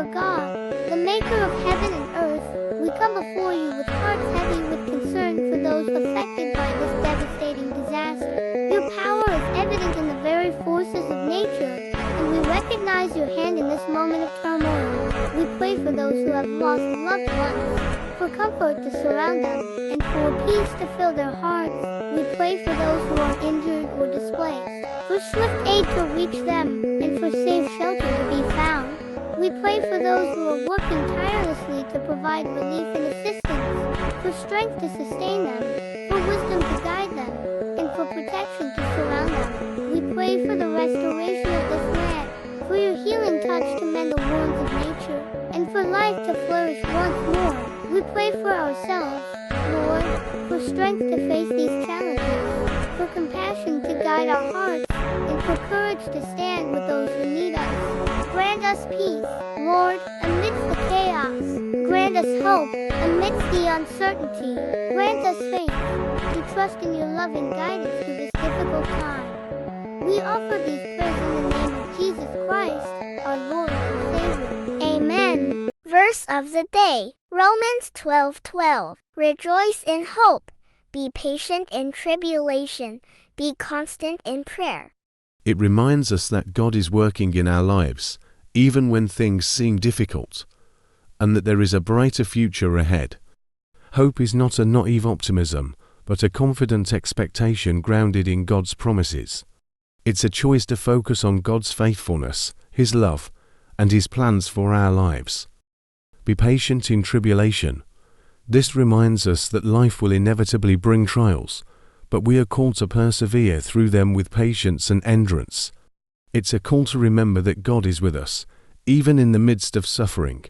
Lord God, the maker of heaven and earth, we come before you with hearts heavy with concern for those affected by this devastating disaster. Your power is evident in the very forces of nature, and we recognize your hand in this moment of turmoil. We pray for those who have lost loved ones, for comfort to surround them, and for peace to fill their hearts. We pray for those who are injured or displaced, for swift aid to reach them, and for safe shelter to be found. We pray for those who are working tirelessly to provide relief and assistance, for strength to sustain them, for wisdom to guide them, and for protection to surround them. We pray for the restoration of this land, for your healing touch to mend the wounds of nature, and for life to flourish once more. We pray for ourselves, Lord, for strength to face these challenges, for compassion to guide our hearts, and for courage to stand with those who need us. Grant us peace, Lord, amidst the chaos. Grant us hope amidst the uncertainty. Grant us faith to trust in your loving guidance through this difficult time. We offer these prayers in the name of Jesus Christ, our Lord and Savior. Amen. Verse of the day, Romans 12:12. Rejoice in hope. Be patient in tribulation. Be constant in prayer. It reminds us that God is working in our lives, even when things seem difficult, and that there is a brighter future ahead. Hope is not a naive optimism, but a confident expectation grounded in God's promises. It's a choice to focus on God's faithfulness, His love, and His plans for our lives. Be patient in tribulation. This reminds us that life will inevitably bring trials, but we are called to persevere through them with patience and endurance. It's a call to remember that God is with us, even in the midst of suffering,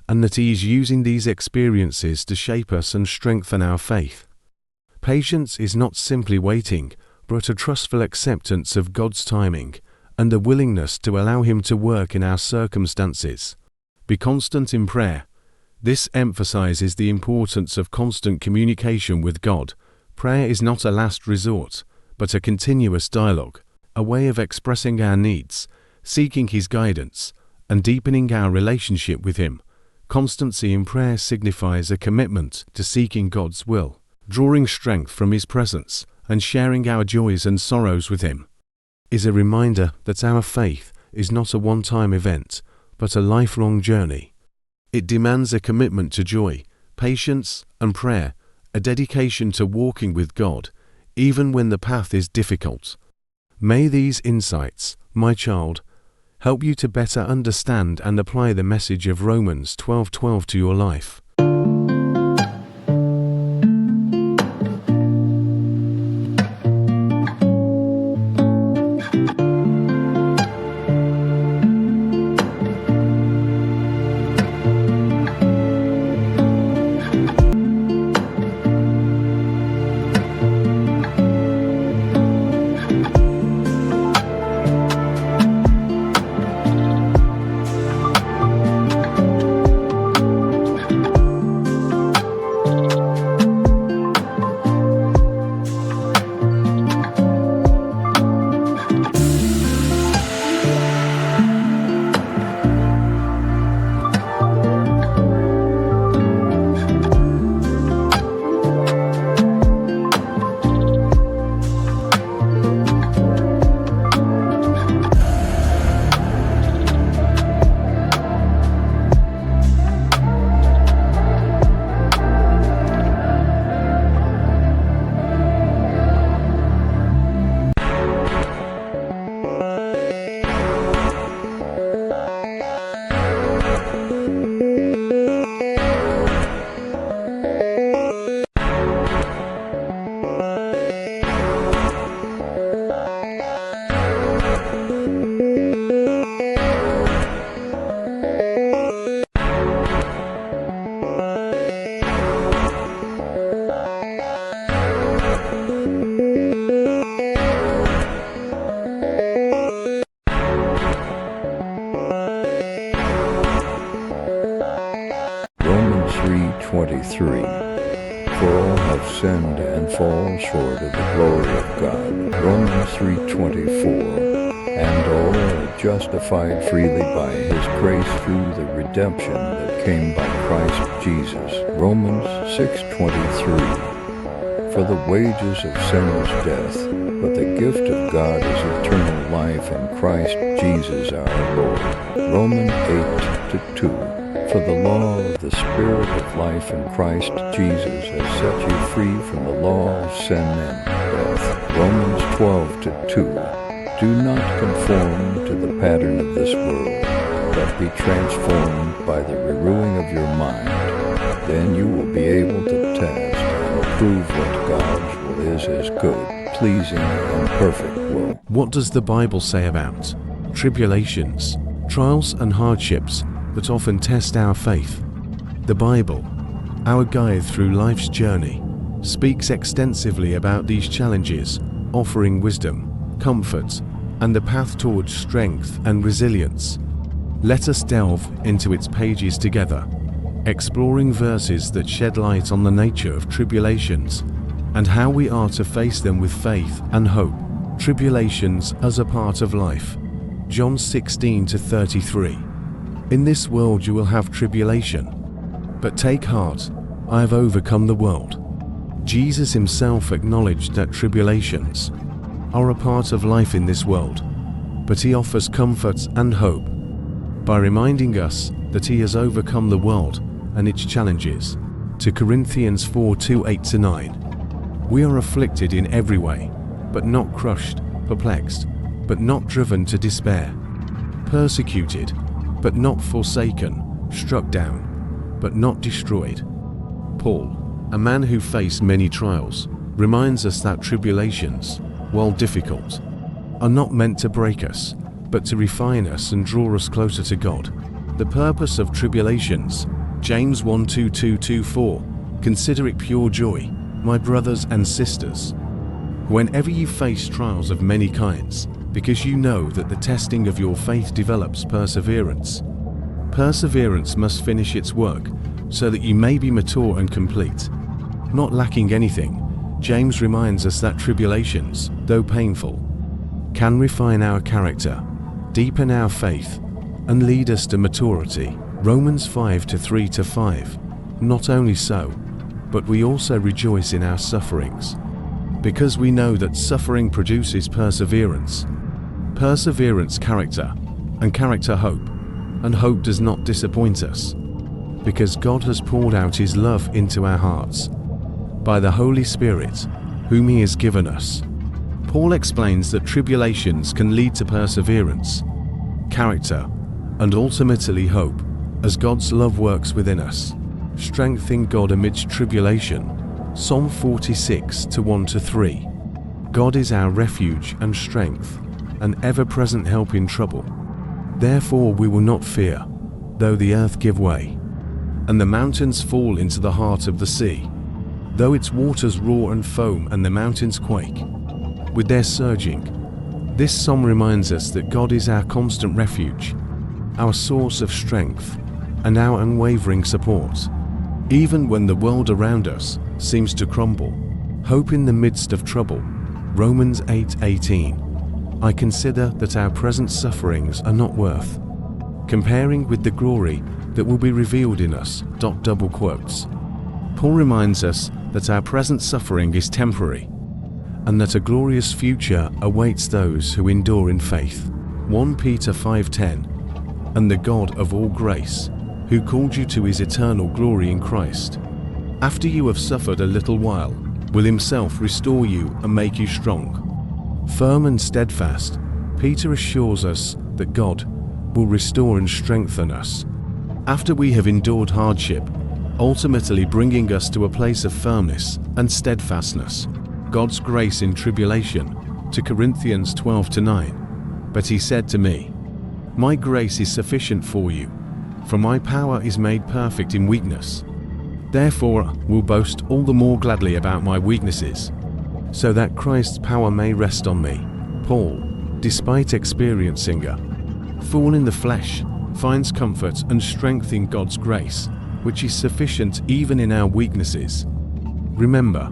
and that He is using these experiences to shape us and strengthen our faith. Patience is not simply waiting, but a trustful acceptance of God's timing and a willingness to allow Him to work in our circumstances. Be constant in prayer. This emphasizes the importance of constant communication with God. Prayer is not a last resort, but a continuous dialogue, a way of expressing our needs, seeking His guidance, and deepening our relationship with Him. Constancy in prayer signifies a commitment to seeking God's will, drawing strength from His presence, and sharing our joys and sorrows with Him. It is a reminder that our faith is not a one-time event, but a lifelong journey. It demands a commitment to joy, patience, and prayer, a dedication to walking with God, even when the path is difficult. May these insights, my child, help you to better understand and apply the message of Romans 12:12 to your life. Romans 3:23. For all have sinned and fall short of the glory of God. Romans 3:24. And all justified freely by his grace through the redemption that came by Christ Jesus. Romans 6:23. For the wages of sin is death, but the gift of God is eternal life in Christ Jesus our Lord. Romans 8:2. For the law of the Spirit of life in Christ Jesus has set you free from the law of sin and death. Romans 12:2. Do not conform to the pattern of this world, but be transformed by the renewing of your mind. Then you will be able to test and approve what God's will is, his good, pleasing, and perfect will. What does the Bible say about tribulations, trials and hardships that often test our faith? The Bible, our guide through life's journey, speaks extensively about these challenges, offering wisdom, comfort, and a path towards strength and resilience. Let us delve into its pages together, exploring verses that shed light on the nature of tribulations and how we are to face them with faith and hope. Tribulations as a part of life. John 16:33. In this world you will have tribulation, but take heart, I have overcome the world. Jesus himself acknowledged that tribulations are a part of life in this world, but he offers comfort and hope by reminding us that he has overcome the world and its challenges. 2 Corinthians 4:8-9. We are afflicted in every way, but not crushed, perplexed, but not driven to despair, persecuted, but not forsaken, struck down, but not destroyed. Paul, a man who faced many trials, reminds us that tribulations, while difficult, are not meant to break us, but to refine us and draw us closer to God. The purpose of tribulations, James 1:2-4, consider it pure joy, my brothers and sisters, whenever you face trials of many kinds, because you know that the testing of your faith develops perseverance. Perseverance must finish its work, so that you may be mature and complete, not lacking anything. James reminds us that tribulations, though painful, can refine our character, deepen our faith, and lead us to maturity. Romans 5:3-5. Not only so, but we also rejoice in our sufferings, because we know that suffering produces perseverance, perseverance character, and character hope, and hope does not disappoint us, because God has poured out his love into our hearts by the Holy Spirit, whom he has given us. Paul explains that tribulations can lead to perseverance, character, and ultimately hope, as God's love works within us. Strength in God amidst tribulation. Psalm 46:1-3. God is our refuge and strength, an ever-present help in trouble. Therefore we will not fear, though the earth give way, and the mountains fall into the heart of the sea, though its waters roar and foam and the mountains quake with their surging. This psalm reminds us that God is our constant refuge, our source of strength, and our unwavering support. Even when the world around us seems to crumble, hope in the midst of trouble. Romans 8:18. I consider that our present sufferings are not worth comparing with the glory that will be revealed in us. Double quotes. Paul reminds us that our present suffering is temporary, and that a glorious future awaits those who endure in faith. 1 Peter 5:10. And the God of all grace, who called you to his eternal glory in Christ, after you have suffered a little while, will himself restore you and make you strong, firm and steadfast. Peter assures us that God will restore and strengthen us after we have endured hardship, ultimately bringing us to a place of firmness and steadfastness. God's grace in tribulation. 2 Corinthians 12:9. But he said to me, my grace is sufficient for you, for my power is made perfect in weakness. Therefore I will boast all the more gladly about my weaknesses, so that Christ's power may rest on me. Paul, despite experiencing a thorn in the flesh, finds comfort and strength in God's grace, which is sufficient even in our weaknesses. Remember,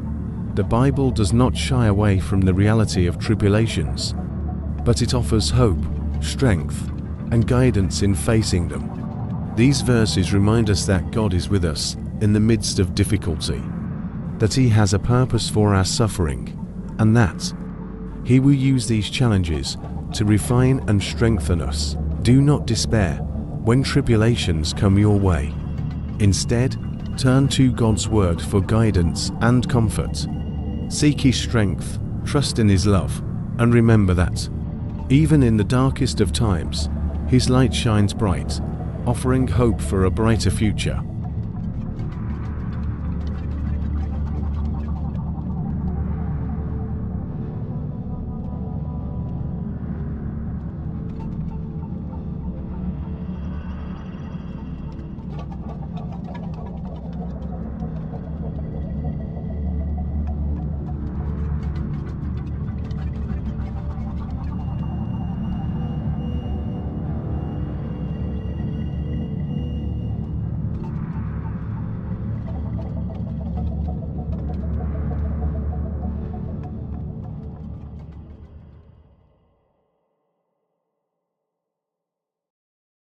the Bible does not shy away from the reality of tribulations, but it offers hope, strength, and guidance in facing them. These verses remind us that God is with us in the midst of difficulty, that He has a purpose for our suffering, and that He will use these challenges to refine and strengthen us. Do not despair when tribulations come your way. Instead, turn to God's Word for guidance and comfort. Seek His strength, trust in His love, and remember that, even in the darkest of times, His light shines bright, offering hope for a brighter future.